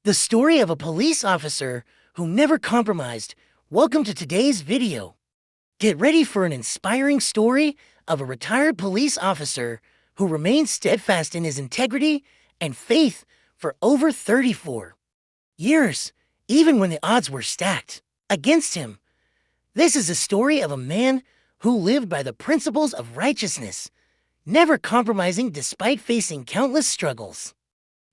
The story of a police officer who never compromised. Welcome to today's video. Get ready for an inspiring story of a retired police officer who remained steadfast in his integrity and faith for over 34 years, even when the odds were stacked against him. This is a story of a man who lived by the principles of righteousness, never compromising despite facing countless struggles.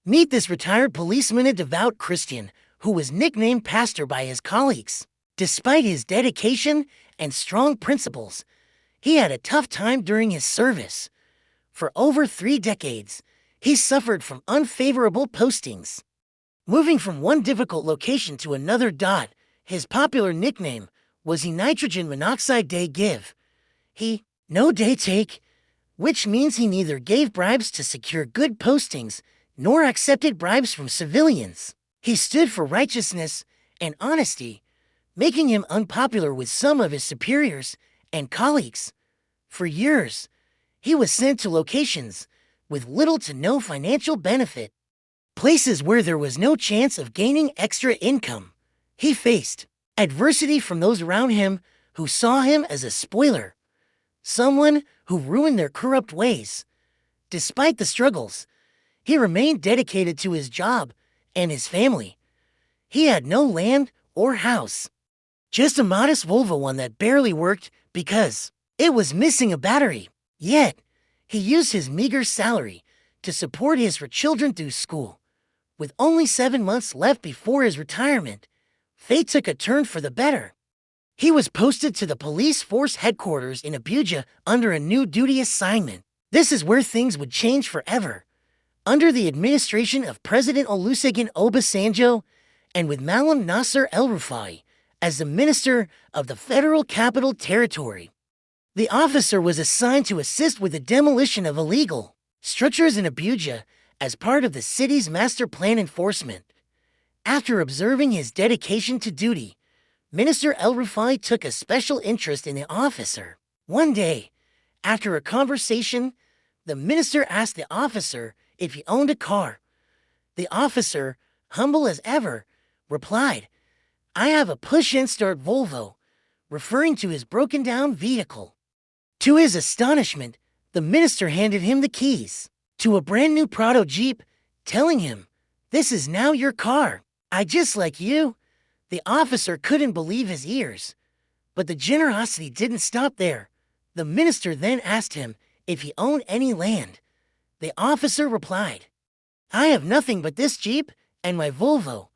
Meet this retired policeman, a devout Christian who was nicknamed Pastor by his colleagues. Despite his dedication and strong principles, he had a tough time during his service. For over 3 decades, he suffered from unfavorable postings. Moving from one difficult location to another. His popular nickname was he nitrogen monoxide day give. He no day take, which means he neither gave bribes to secure good postings nor accepted bribes from civilians. He stood for righteousness and honesty, making him unpopular with some of his superiors and colleagues. For years, he was sent to locations with little to no financial benefit, places where there was no chance of gaining extra income. He faced adversity from those around him who saw him as a spoiler, someone who ruined their corrupt ways. Despite the struggles, he remained dedicated to his job and his family. He had no land or house, just a modest Volvo one that barely worked because it was missing a battery. Yet, he used his meager salary to support his 4 children through school. With only 7 months left before his retirement, fate took a turn for the better. He was posted to the police force headquarters in Abuja under a new duty assignment. This is where things would change forever. Under the administration of President Olusegun Obasanjo and with Malam Nasser El-Rufai as the Minister of the Federal Capital Territory. The officer was assigned to assist with the demolition of illegal structures in Abuja as part of the city's master plan enforcement. After observing his dedication to duty, Minister El-Rufai took a special interest in the officer. One day, after a conversation, the minister asked the officer if he owned a car. The officer, humble as ever, replied, "I have a push-and-start Volvo," referring to his broken-down vehicle. To his astonishment, the minister handed him the keys to a brand-new Prado Jeep, telling him, "This is now your car. I just like you." The officer couldn't believe his ears. But the generosity didn't stop there. The minister then asked him if he owned any land. The officer replied, "I have nothing but this Jeep and my Volvo."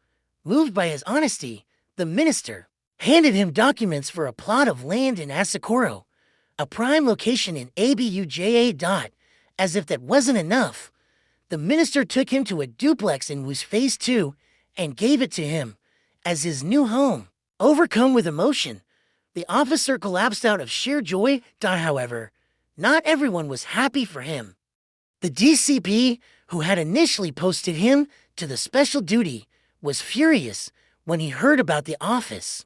Moved by his honesty, the minister handed him documents for a plot of land in Asokoro, a prime location in Abuja. As if that wasn't enough, the minister took him to a duplex in Wus Phase 2 and gave it to him as his new home. Overcome with emotion, the officer collapsed out of sheer joy. However, not everyone was happy for him. The DCP, who had initially posted him to the special duty, was furious when he heard about the officer's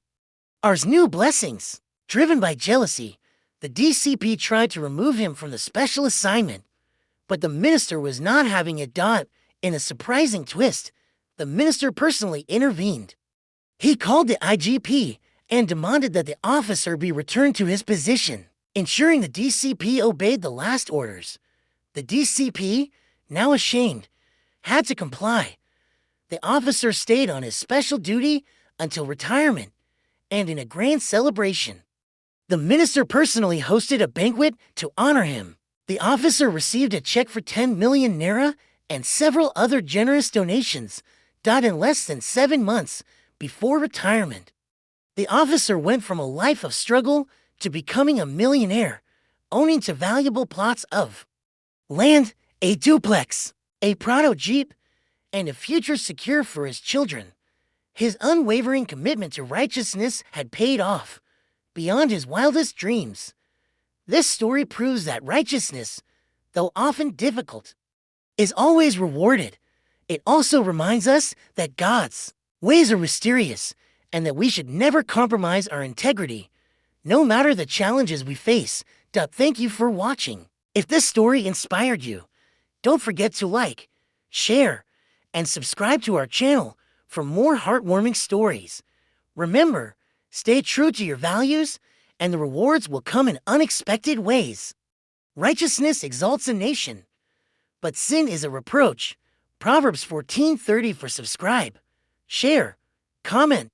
new blessings. Driven by jealousy, the DCP tried to remove him from the special assignment, but the minister was not having it. In a surprising twist, the minister personally intervened. He called the IGP and demanded that the officer be returned to his position, ensuring the DCP obeyed the last orders. The DCP, now ashamed, had to comply. The officer stayed on his special duty until retirement, and in a grand celebration, the minister personally hosted a banquet to honor him. The officer received a check for 10 million naira and several other generous donations. In less than 7 months before retirement, the officer went from a life of struggle to becoming a millionaire, owning to valuable plots of land, a duplex, a Prado Jeep, and a future secure for his children. His unwavering commitment to righteousness had paid off beyond his wildest dreams. This story proves that righteousness, though often difficult, is always rewarded. It also reminds us that God's ways are mysterious and that we should never compromise our integrity, no matter the challenges we face. Thank you for watching. If this story inspired you, don't forget to like, share, and subscribe to our channel for more heartwarming stories. Remember, stay true to your values, and the rewards will come in unexpected ways. Righteousness exalts a nation, but sin is a reproach. Proverbs 14:30 for subscribe, share, comment,